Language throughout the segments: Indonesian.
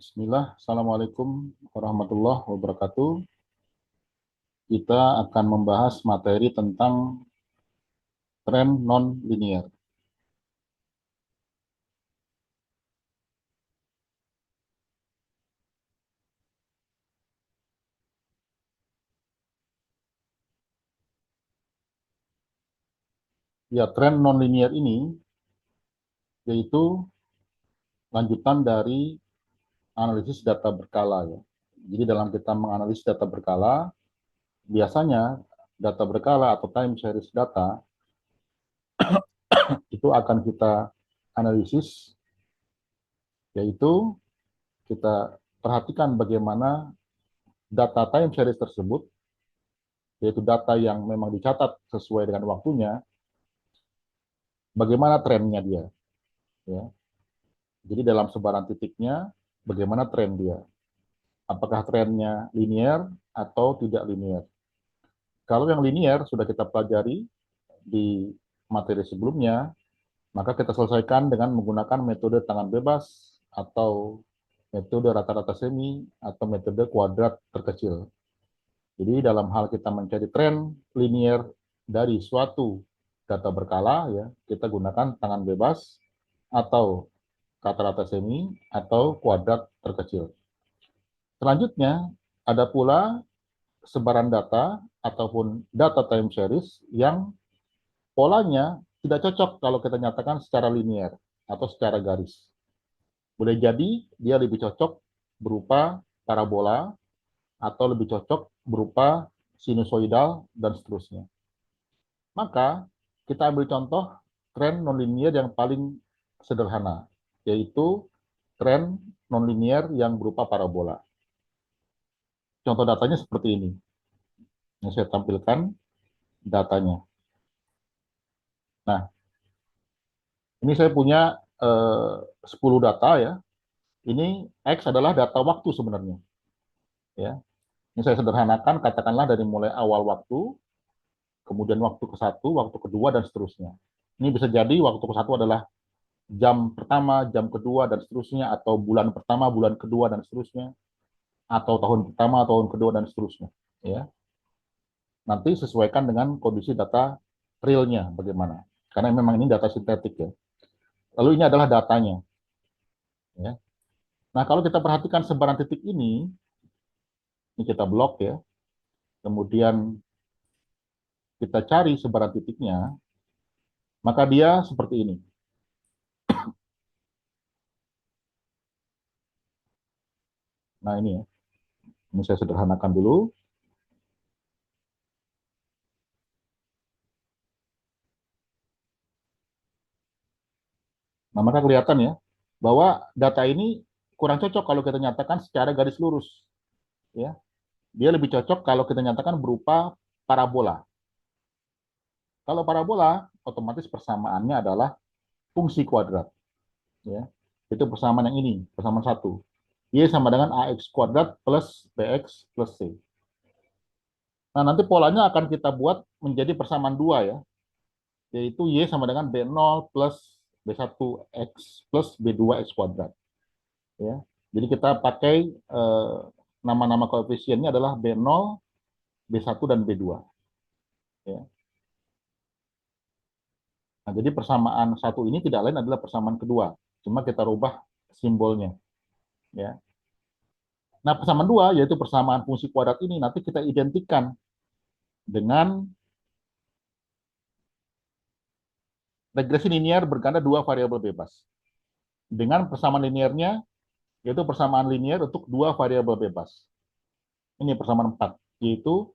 Bismillah, Assalamualaikum warahmatullahi wabarakatuh. Kita akan membahas materi tentang tren non-linear. Ya, tren non-linear ini yaitu lanjutan dari analisis data berkala ya. Jadi dalam kita menganalisis data berkala, biasanya data berkala atau time series data itu akan kita analisis, yaitu kita perhatikan bagaimana data time series tersebut, yaitu data yang memang dicatat sesuai dengan waktunya, bagaimana trennya dia, ya. Jadi dalam sebaran titiknya, bagaimana tren dia? Apakah trennya linear atau tidak linear? Kalau yang linear sudah kita pelajari di materi sebelumnya, maka kita selesaikan dengan menggunakan metode tangan bebas atau metode rata-rata semi atau metode kuadrat terkecil. Jadi dalam hal kita mencari tren linear dari suatu data berkala, ya, kita gunakan tangan bebas atau rata-rata semi atau kuadrat terkecil. Selanjutnya, ada pula sebaran data ataupun data time series yang polanya tidak cocok kalau kita nyatakan secara linear atau secara garis. Boleh jadi dia lebih cocok berupa parabola atau lebih cocok berupa sinusoidal dan seterusnya. Maka kita ambil contoh tren nonlinear yang paling sederhana, yaitu tren nonlinear yang berupa parabola. Contoh datanya seperti ini. Yang saya tampilkan datanya. Nah, ini saya punya 10 data ya. Ini X adalah data waktu sebenarnya. Ya. Ini saya sederhanakan, katakanlah dari mulai awal waktu, kemudian waktu ke-1, waktu kedua, dan seterusnya. Ini bisa jadi waktu ke-1 adalah jam pertama, jam kedua, dan seterusnya, atau bulan pertama, bulan kedua, dan seterusnya, atau tahun pertama, tahun kedua, dan seterusnya. Ya. Nanti sesuaikan dengan kondisi data realnya bagaimana. Karena memang ini data sintetik ya. Lalu ini adalah datanya. Ya. Nah, kalau kita perhatikan sebaran titik ini kita blok ya, kemudian kita cari sebaran titiknya, maka dia seperti ini. Nah, ini ya. Ini saya sederhanakan dulu. Nah, maka kelihatan ya, bahwa data ini kurang cocok kalau kita nyatakan secara garis lurus. Ya. Dia lebih cocok kalau kita nyatakan berupa parabola. Kalau parabola, otomatis persamaannya adalah fungsi kuadrat. Ya. Itu persamaan yang ini, persamaan 1. Y sama dengan AX kuadrat plus BX plus C. Nah, nanti polanya akan kita buat menjadi persamaan 2 ya, yaitu Y sama dengan B0 plus B1X plus B2X kuadrat. Ya. Jadi kita pakai nama-nama koefisiennya adalah B0, B1, dan B2. Ya. Nah, jadi persamaan 1 ini tidak lain adalah persamaan kedua, cuma kita rubah simbolnya. Ya. Nah, persamaan 2, yaitu persamaan fungsi kuadrat ini, nanti kita identikan dengan regresi linear berganda 2 variabel bebas. Dengan persamaan linearnya, yaitu persamaan linear untuk 2 variabel bebas. Ini persamaan 4, yaitu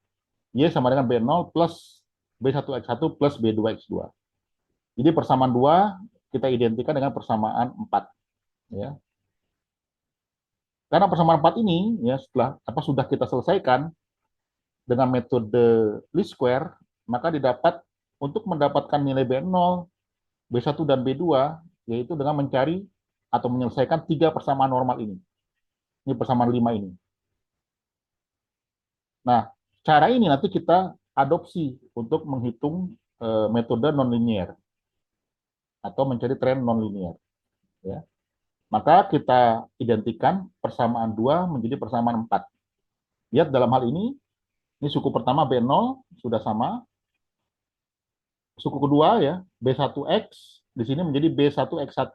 Y sama dengan B0 plus B1X1 plus B2X2. Jadi persamaan 2 kita identikan dengan persamaan 4. Ya. Karena persamaan 4 ini, ya, sudah kita selesaikan dengan metode least square, maka didapat untuk mendapatkan nilai B0, B1, dan B2, yaitu dengan mencari atau menyelesaikan 3 persamaan normal ini. Ini persamaan 5 ini. Nah, cara ini nanti kita adopsi untuk menghitung metode nonlinear atau mencari tren nonlinear. Ya. Maka kita identikan persamaan 2 menjadi persamaan 4. Lihat dalam hal ini suku pertama B0 sudah sama, suku kedua ya B1X di sini menjadi B1X1.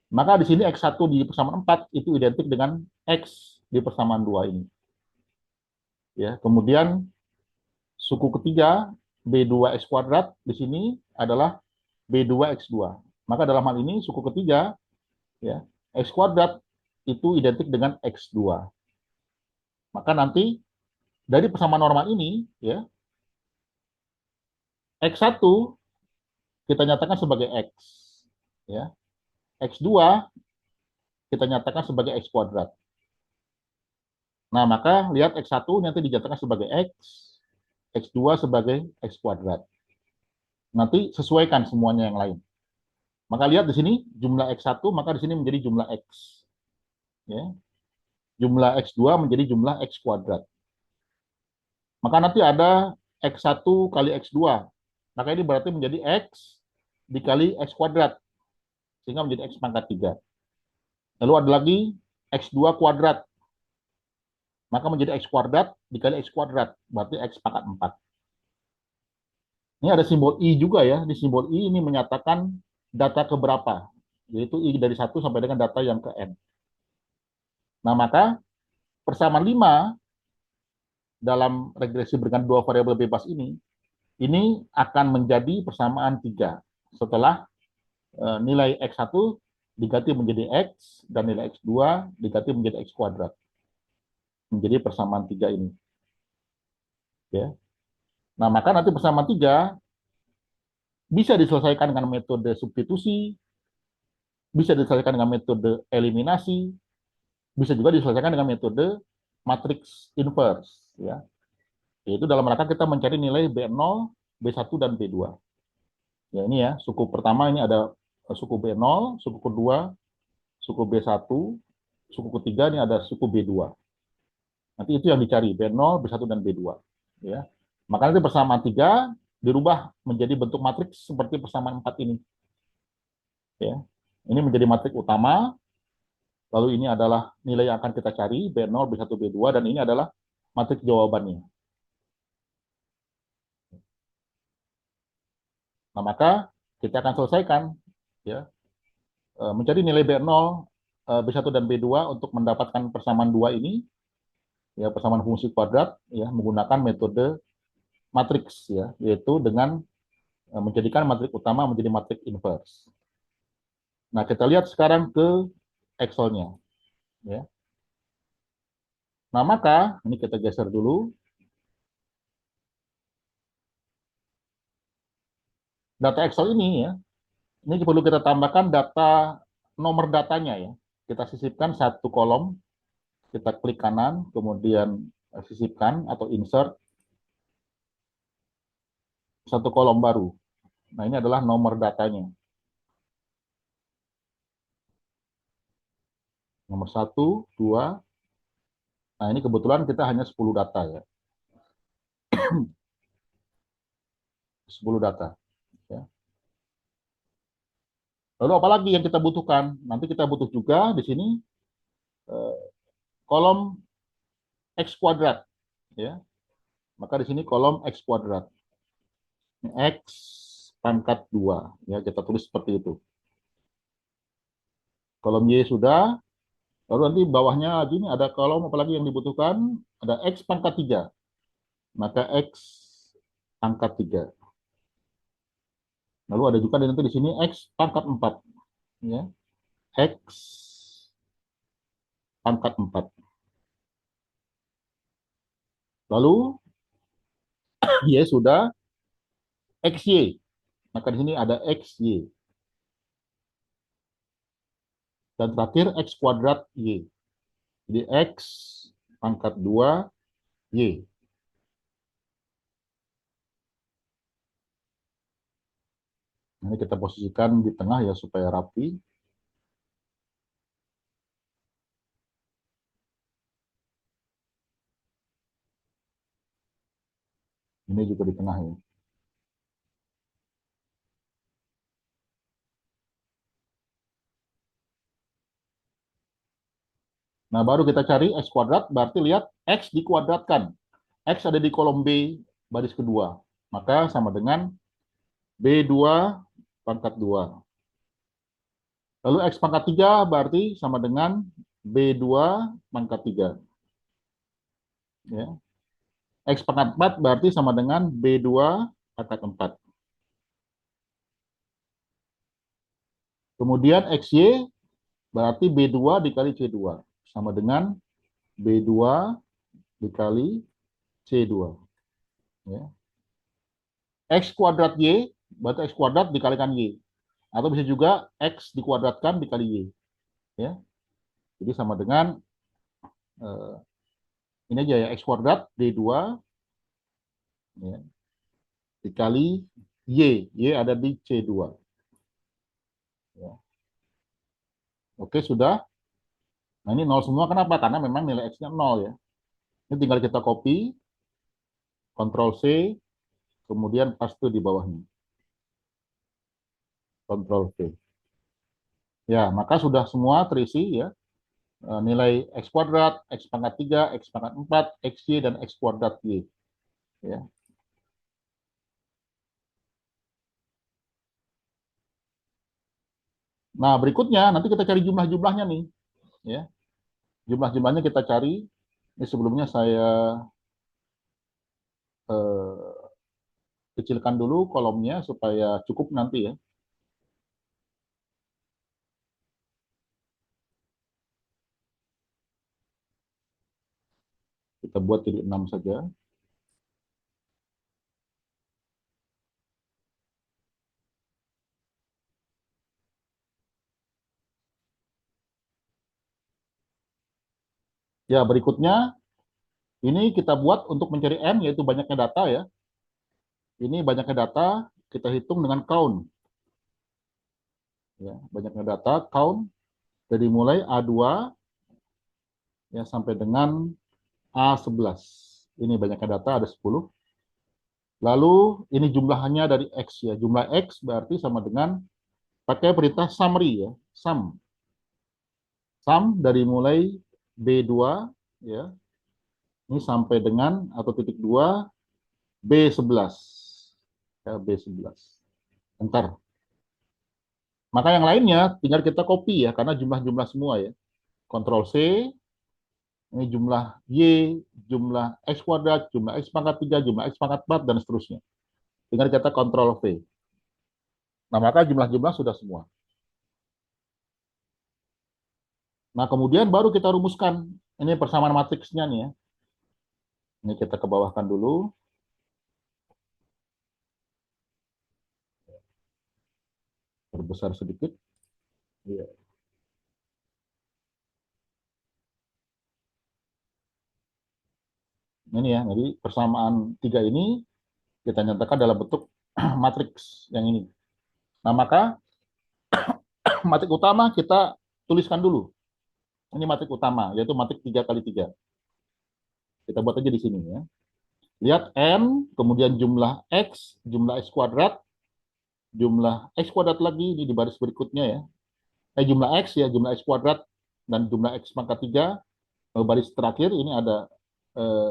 Maka di sini X1 di persamaan 4 itu identik dengan X di persamaan 2 ini. Ya, kemudian suku ketiga B2X kuadrat di sini adalah B2X2. Maka dalam hal ini suku ketiga ya X kuadrat itu identik dengan X2. Maka nanti dari persamaan normal ini ya X1 kita nyatakan sebagai X ya. X2 kita nyatakan sebagai X kuadrat. Nah, maka lihat X1 nanti dinyatakan sebagai X, X2 sebagai X kuadrat. Nanti sesuaikan semuanya yang lain. Maka lihat di sini jumlah X1, maka di sini menjadi jumlah X. Ya. Jumlah X2 menjadi jumlah X kuadrat. Maka nanti ada X1 kali X2. Maka ini berarti menjadi X dikali X kuadrat. Sehingga menjadi X pangkat 3. Lalu ada lagi X2 kuadrat. Maka menjadi X kuadrat dikali X kuadrat. Berarti X pangkat 4. Ini ada simbol I juga ya. Di simbol I ini menyatakan data keberapa. Yaitu I dari 1 sampai dengan data yang ke N. Nah, maka persamaan 5 dalam regresi dengan dua variabel bebas ini akan menjadi persamaan 3 setelah nilai X1 diganti menjadi X dan nilai X2 diganti menjadi X kuadrat. Menjadi persamaan 3 ini. Ya. Nah, maka nanti persamaan 3 bisa diselesaikan dengan metode substitusi, bisa diselesaikan dengan metode eliminasi, bisa juga diselesaikan dengan metode matriks inverse. Ya. Yaitu dalam rangka kita mencari nilai B0, B1, dan B2. Ya, ini ya, suku pertama ini ada suku B0, suku kedua suku B1, suku ketiga ini ada suku B2. Nanti itu yang dicari, B0, B1, dan B2. Ya. Maka nanti persamaan 3 dirubah menjadi bentuk matriks seperti persamaan 4 ini. Ya. Ini menjadi matriks utama, lalu ini adalah nilai yang akan kita cari, B0, B1, B2, dan ini adalah matriks jawabannya. Nah, maka kita akan selesaikan ya mencari nilai B0, B1, dan B2 untuk mendapatkan persamaan 2 ini, ya persamaan fungsi kuadrat, ya menggunakan metode matriks, ya yaitu dengan menjadikan matriks utama menjadi matriks inverse. Nah, kita lihat sekarang ke Excel-nya. Ya. Nah, maka ini kita geser dulu. Data Excel ini ya, ini perlu kita tambahkan data nomor datanya ya. Kita sisipkan satu kolom, kita klik kanan, kemudian sisipkan atau insert satu kolom baru. Nah, ini adalah nomor datanya. Nomor 1, 2. Nah, ini kebetulan kita hanya 10 data ya. 10 data. Ya. Lalu apalagi yang kita butuhkan? Nanti kita butuh juga di sini kolom X kuadrat. Ya. Maka di sini kolom X kuadrat. X pangkat 2. Ya, kita tulis seperti itu. Kolom Y sudah. Lalu nanti bawahnya lagi ini ada kolom apalagi yang dibutuhkan. Ada X pangkat 3. Maka X pangkat 3. Lalu ada juga nanti di sini X pangkat 4. Ya. X pangkat 4. Lalu Y sudah XY. Maka di sini ada XY. Dan terakhir X kuadrat Y. Jadi X pangkat 2 Y. Ini kita posisikan di tengah ya supaya rapi. Ini juga di tengah ya. Nah, baru kita cari X kuadrat, berarti lihat X dikuadratkan. X ada di kolom B baris kedua. Maka sama dengan B2 pangkat 2. Lalu X pangkat 3 berarti sama dengan B2 pangkat 3. Ya. X pangkat 4 berarti sama dengan B2 pangkat 4. Kemudian XY berarti B2 dikali C2. Sama dengan B2 dikali C2. Ya. X kuadrat Y berarti X kuadrat dikalikan Y. Atau bisa juga X dikuadratkan dikali Y. Ya. Jadi sama dengan eh, ini aja ya, X kuadrat D2 ya, dikali Y. Y ada di C2. Ya. Oke, sudah. Nah, ini nol semua. Kenapa? Karena memang nilai X-nya 0 ya. Ini tinggal kita copy, Ctrl C, kemudian paste di bawahnya. Ctrl V. Ya, maka sudah semua terisi ya. Nilai X kuadrat, X pangkat 3, X pangkat 4, XY, dan X kuadrat Y. Ya. Nah, berikutnya nanti kita cari jumlah-jumlahnya nih. Ya. Jumlah-jumlahnya kita cari. Ini sebelumnya saya eh, kecilkan dulu kolomnya supaya cukup nanti ya. Kita buat jadi 6 saja. Ya, berikutnya ini kita buat untuk mencari N, yaitu banyaknya data ya. Ini banyaknya data, kita hitung dengan count. Ya, banyaknya data, count, dari mulai A2 ya, sampai dengan A11. Ini banyaknya data, ada 10. Lalu ini jumlahnya dari X ya. Jumlah X berarti sama dengan pakai perintah summary ya. Sum. Sum dari mulai B2 ya. Ini sampai dengan atau titik 2 B11. Ya, B11. Entar. Maka yang lainnya tinggal kita copy ya karena jumlah-jumlah semua ya. Ctrl C, ini jumlah Y, jumlah X kuadrat, jumlah X pangkat 3, jumlah X pangkat 4, dan seterusnya. Tinggal kita Ctrl V. Nah, maka jumlah-jumlah sudah semua. Nah, kemudian baru kita rumuskan. Ini persamaan matriksnya nih ya. Ini kita ke bawahkan dulu. Perbesar sedikit. Iya. Ini ya, jadi persamaan tiga ini kita nyatakan dalam bentuk matriks yang ini. Nah, maka matrik utama kita tuliskan dulu. Ini matrik utama, yaitu matrik 3 kali 3. Kita buat aja di sini ya. Lihat N, kemudian jumlah X kuadrat, jumlah X kuadrat lagi, ini di baris berikutnya ya. Jumlah X ya, jumlah X kuadrat, dan jumlah X pangkat 3. Baris terakhir ini ada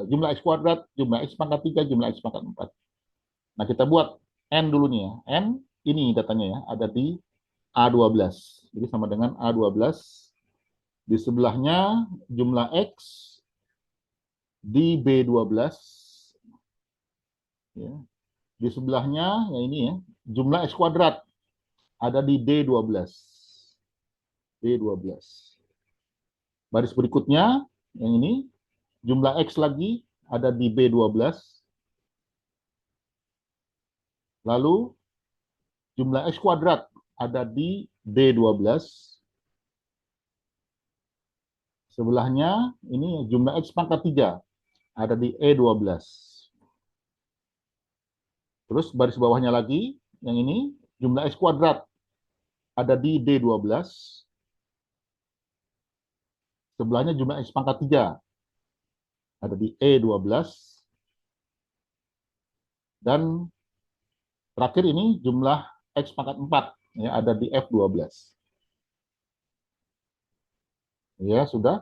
jumlah X kuadrat, jumlah X pangkat 3, jumlah X pangkat 4. Nah, kita buat N dulu nih ya. N, ini datanya ya, ada di A12. Jadi sama dengan A12. Di sebelahnya jumlah X di B12. Ya. Di sebelahnya, ya ini ya, jumlah X kuadrat ada di D12. D12. Baris berikutnya, yang ini, jumlah X lagi ada di B12. Lalu, jumlah X kuadrat ada di D12. Sebelahnya, ini jumlah X pangkat 3 ada di E12. Terus baris bawahnya lagi, yang ini, jumlah X kuadrat ada di D12. Sebelahnya jumlah X pangkat 3 ada di E12. Dan terakhir ini jumlah X pangkat 4 ya, ada di F12. Ya, sudah.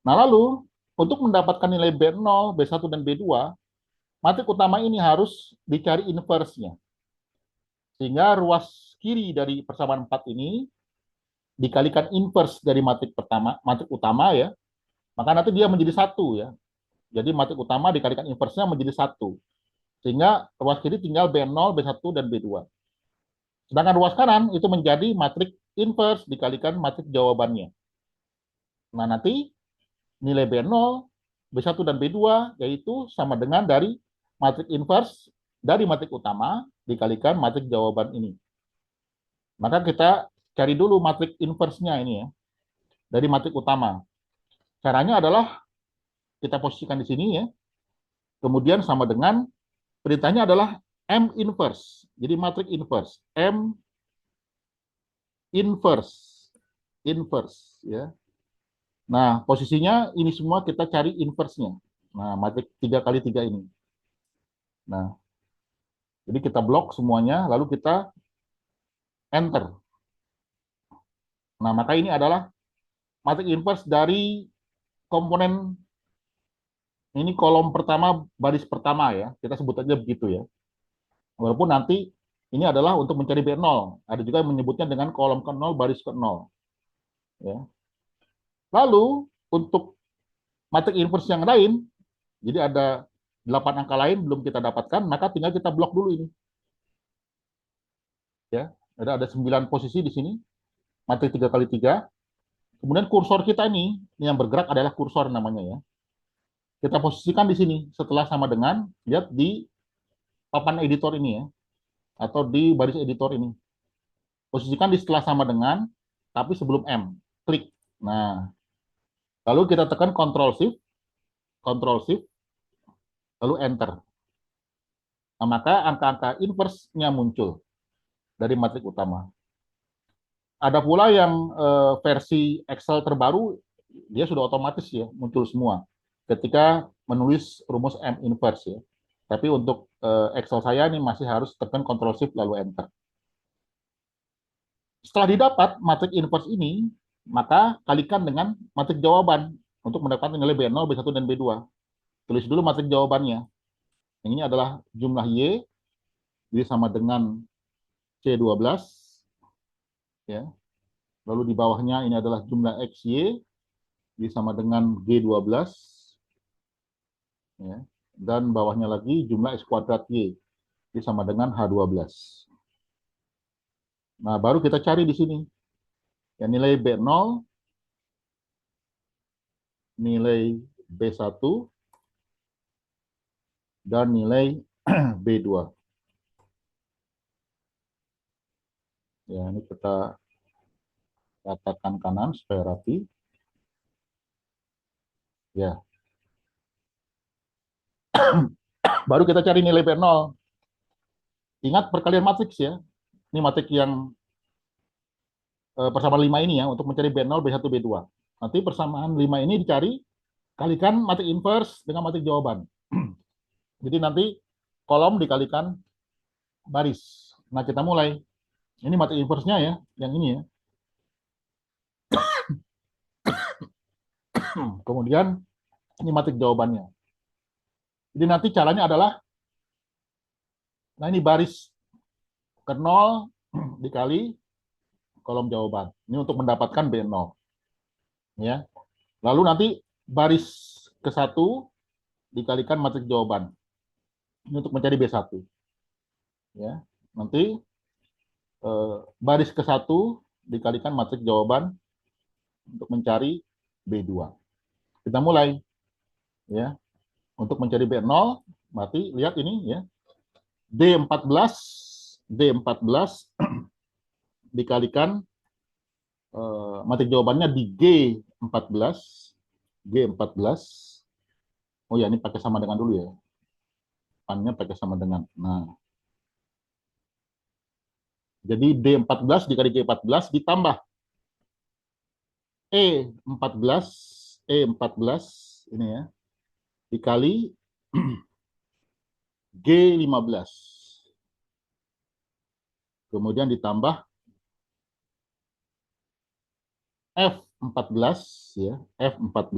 Nah, lalu untuk mendapatkan nilai B0, B1, dan B2, matrik utama ini harus dicari inverse-nya. Sehingga ruas kiri dari persamaan 4 ini dikalikan inverse dari matrik pertama, matrik utama ya, maka nanti dia menjadi satu ya. Jadi matrik utama dikalikan inverse-nya menjadi satu. Sehingga ruas kiri tinggal B0, B1, dan B2. Sedangkan ruas kanan itu menjadi matrik inverse dikalikan matrik jawabannya. Nah, nanti nilai B0, B1, dan B2 yaitu sama dengan dari matrik inverse dari matrik utama dikalikan matrik jawaban ini. Maka kita cari dulu matrik inverse-nya ini ya, dari matrik utama. Caranya adalah kita posisikan di sini ya, kemudian sama dengan perintahnya adalah M inverse. Jadi matrik inverse, M inverse, inverse ya. Nah, posisinya ini semua kita cari inverse-nya. Nah, matrik 3 kali 3 ini. Nah, jadi kita blok semuanya, lalu kita enter. Nah, maka ini adalah matrik inverse dari komponen ini kolom pertama, baris pertama ya. Kita sebut aja begitu ya. Walaupun nanti ini adalah untuk mencari B0. Ada juga yang menyebutnya dengan kolom ke-0, baris ke-0. Ya. Lalu, untuk matrik inverse yang lain, jadi ada 8 angka lain belum kita dapatkan, maka tinggal kita blok dulu ini. Ya, ada 9 posisi di sini, matrik 3 kali 3. Kemudian kursor kita ini yang bergerak adalah kursor namanya ya. Kita posisikan di sini setelah sama dengan, lihat di papan editor ini ya, atau di baris editor ini. Posisikan di setelah sama dengan, tapi sebelum M. Klik. Nah, lalu kita tekan Ctrl Shift, lalu Enter. Nah, maka angka-angka inverse-nya muncul dari matrik utama. Ada pula yang versi Excel terbaru, dia sudah otomatis ya, muncul semua ketika menulis rumus M inverse ya. Tapi untuk Excel saya ini masih harus tekan Ctrl Shift lalu Enter. Setelah didapat matrik inverse ini, maka kalikan dengan matrik jawaban untuk mendapatkan nilai B0, B1, dan B2. Tulis dulu matrik jawabannya. Yang ini adalah jumlah Y, jadi sama dengan C12. Ya. Lalu di bawahnya ini adalah jumlah XY, jadi sama dengan G12. Ya. Dan bawahnya lagi jumlah X kuadrat Y, jadi sama dengan H12. Nah, baru kita cari di sini. Ya, nilai B0, nilai B1, dan nilai B2. Ya, ini kita katakan kanan supaya rapi. Ya. Baru kita cari nilai B0. Ingat perkalian matriks ya. Ini matrik yang persamaan 5 ini ya, untuk mencari B0, B1, B2. Nanti persamaan 5 ini dicari, kalikan matrik inverse dengan matrik jawaban. Jadi nanti kolom dikalikan baris. Nah, kita mulai. Ini matrik inverse-nya ya, yang ini ya. Kemudian ini matrik jawabannya. Jadi nanti caranya adalah, nah ini baris ke-0 dikali kolom jawaban. Ini untuk mendapatkan B0. Ya. Lalu nanti baris ke-1 dikalikan matrik jawaban. Ini untuk mencari B1. Ya. Nanti baris ke-1 dikalikan matrik jawaban untuk mencari B2. Kita mulai ya. Untuk mencari B0, berarti lihat ini ya. D14 dikalikan matrik jawabannya di G14. G14. Oh ya, ini pakai sama dengan dulu ya. Pannya pakai sama dengan. Nah. Jadi D14 dikali G14 ditambah E14, E14 ini ya, dikali G15. Kemudian ditambah 14 ya, F14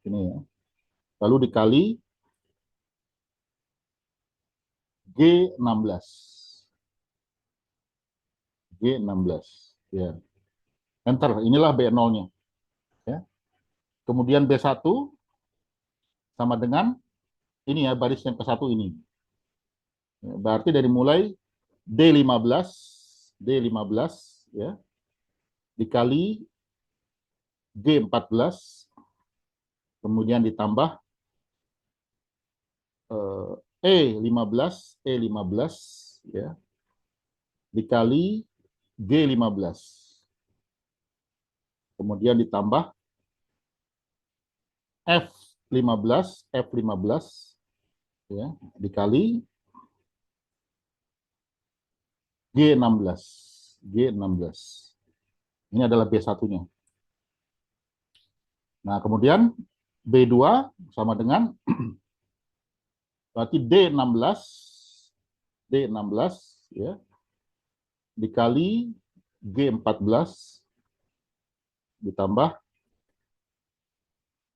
ini ya. Lalu dikali G16. G16 ya. Enter, inilah B0-nya ya. Kemudian B1 sama dengan ini ya, baris yang ke-1 ini. Ya, berarti dari mulai D15 ya dikali G14 kemudian ditambah E15 ya dikali G15 kemudian ditambah F15 ya dikali G16 G16 ini adalah B1-nya. Nah kemudian B2 sama dengan berarti D16 ya dikali G14 ditambah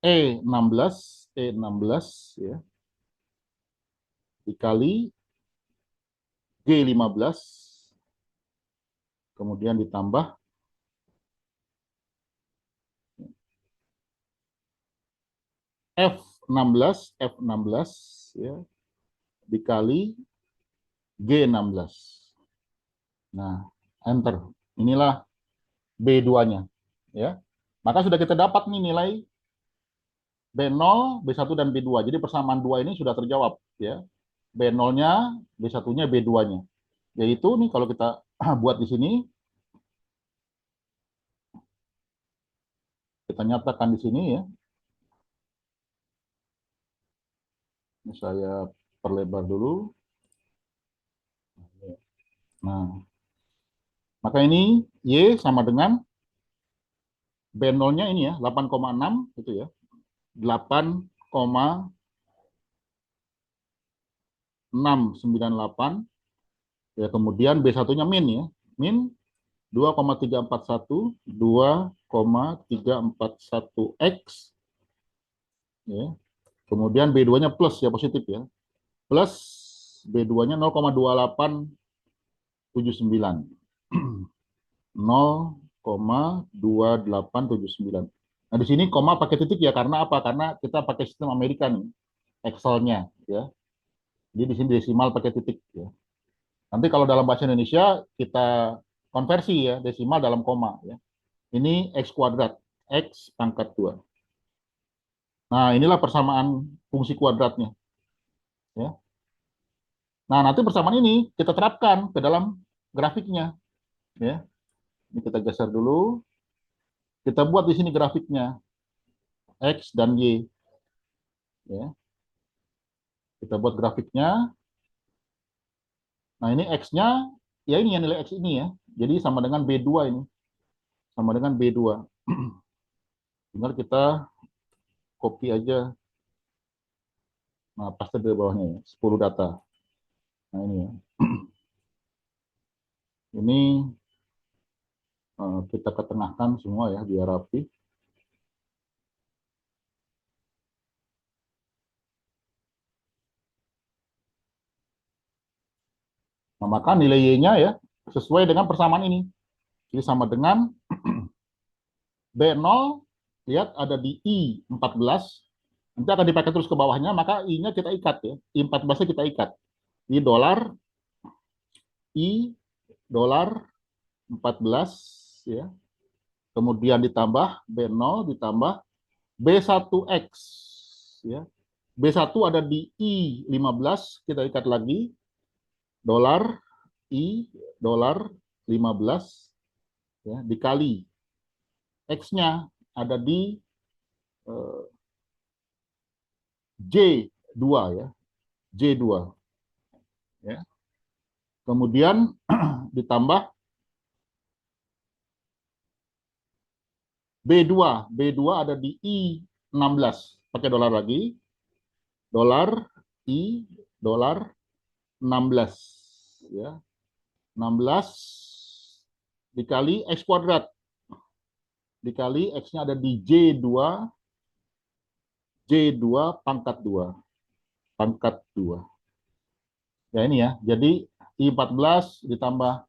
E16 ya dikali G15 kemudian ditambah F16 ya dikali G16. Nah, enter. Inilah B2-nya ya. Maka sudah kita dapat nih nilai B0, B1 dan B2. Jadi persamaan dua ini sudah terjawab ya. B0-nya, B1-nya, B2-nya. Yaitu nih kalau kita buat di sini kita nyatakan di sini ya. Ini saya perlebar dulu. Nah, maka ini Y sama dengan B0-nya ini ya, 8,6 itu ya. 8,698 ya, kemudian B1-nya min ya. Min 2,341 2,341 X ya. Kemudian B2-nya plus ya, positif ya. Plus B2-nya 0,2879. 0,2879. Nah, di sini koma pakai titik ya, karena apa? Karena kita pakai sistem Amerika nih, Excel-nya ya. Jadi di sini desimal pakai titik ya. Nanti kalau dalam bahasa Indonesia kita konversi ya, desimal dalam koma ya. Ini X kuadrat, X pangkat 2. Nah, inilah persamaan fungsi kuadratnya ya. Nah, nanti persamaan ini kita terapkan ke dalam grafiknya ya. Ini kita geser dulu. Kita buat di sini grafiknya X dan Y ya. Kita buat grafiknya. Nah, ini X-nya ya ini yang nilai X ini ya. Jadi sama dengan B2 ini. Sama dengan B2. Tinggal kita copy aja. Nah, paste di bawahnya ya, 10 data. Nah, ini ya. Ini kita ketengahkan semua ya biar rapi. Nah, maka nilai Y-nya ya sesuai dengan persamaan ini. Jadi sama dengan B0, lihat ada di I14, nanti akan dipakai terus ke bawahnya, maka I-nya kita ikat ya. I14-nya kita ikat. I dolar 14 ya. Kemudian ditambah B0 ditambah B1X ya. B1 ada di I15, kita ikat lagi dolar dolar 15 ya dikali X-nya ada di J2 ya. J2 ya. Kemudian ditambah B2 ada di I16, pakai dolar lagi. Dolar dolar 16 ya. 16 dikali X kuadrat. dikali X-nya ada di J2 pangkat 2. Pangkat 2. Ya ini ya, jadi I14 ditambah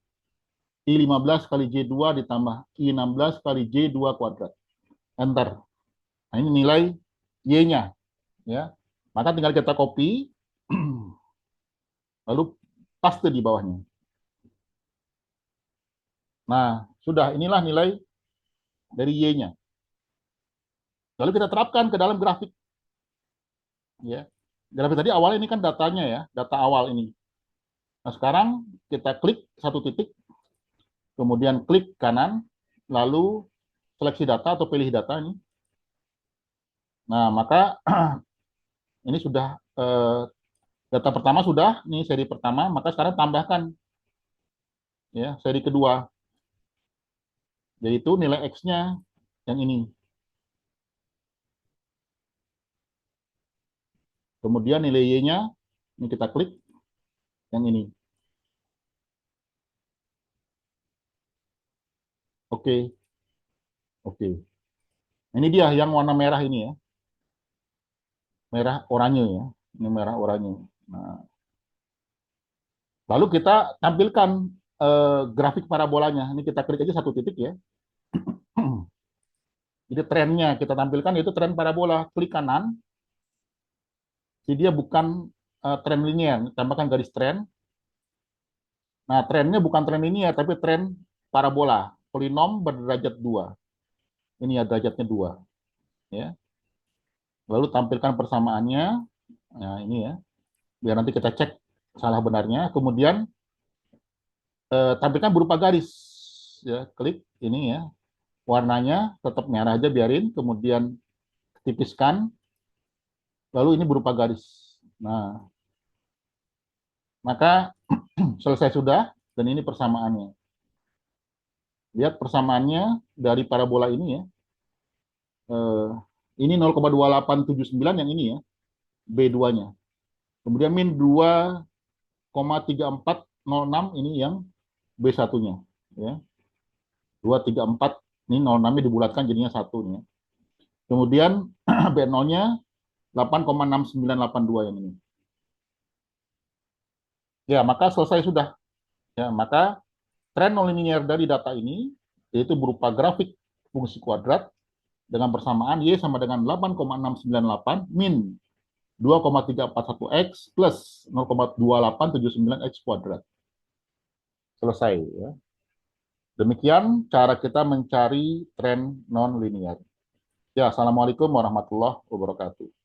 I15 kali J2 ditambah I16 kali J2 kuadrat. Enter. Nah, ini nilai Y-nya. Ya. Maka tinggal kita copy, lalu paste di bawahnya. Nah, sudah inilah nilai dari Y-nya. Lalu kita terapkan ke dalam grafik. Ya. Grafik tadi awal ini kan datanya ya, data awal ini. Nah, sekarang kita klik satu titik, kemudian klik kanan, lalu seleksi data atau pilih data ini. Nah, maka ini sudah data pertama sudah, ini seri pertama, maka sekarang tambahkan ya seri kedua, yaitu nilai X-nya yang ini. Kemudian nilai Y-nya, ini kita klik yang ini. Oke, oke. Ini dia yang warna merah ini ya, merah oranye ya, ini merah oranye. Nah, lalu kita tampilkan grafik parabolanya. Ini kita klik aja satu titik ya. Jadi trennya kita tampilkan yaitu tren parabola. Klik kanan, jadi dia bukan tren linear, tambahkan garis tren. Nah, trennya bukan tren linear, tapi tren parabola. Polinom berderajat 2. Ini ya derajatnya 2. Ya. Lalu tampilkan persamaannya. Nah, ini ya. Biar nanti kita cek salah benarnya. Kemudian tampilkan berupa garis. Ya, klik ini ya. Warnanya tetap merah aja biarin. Kemudian tipiskan. Lalu ini berupa garis. Nah, maka selesai sudah. Dan ini persamaannya. Lihat persamaannya dari parabola ini ya. Ini 0,2879 yang ini ya. B2-nya. Kemudian min 2,3406 ini yang B1-nya. Ya. 234, ini 06-nya dibulatkan jadinya 1. Ya. Kemudian B0-nya 8,6982 yang ini. Ya, maka selesai sudah. Ya, maka tren nonlinear dari data ini, yaitu berupa grafik fungsi kuadrat, dengan persamaan Y sama dengan 8,698 min 2,341X plus 0,2879X kuadrat. Selesai. Ya. Demikian cara kita mencari tren non-linear. Ya, Assalamualaikum warahmatullahi wabarakatuh.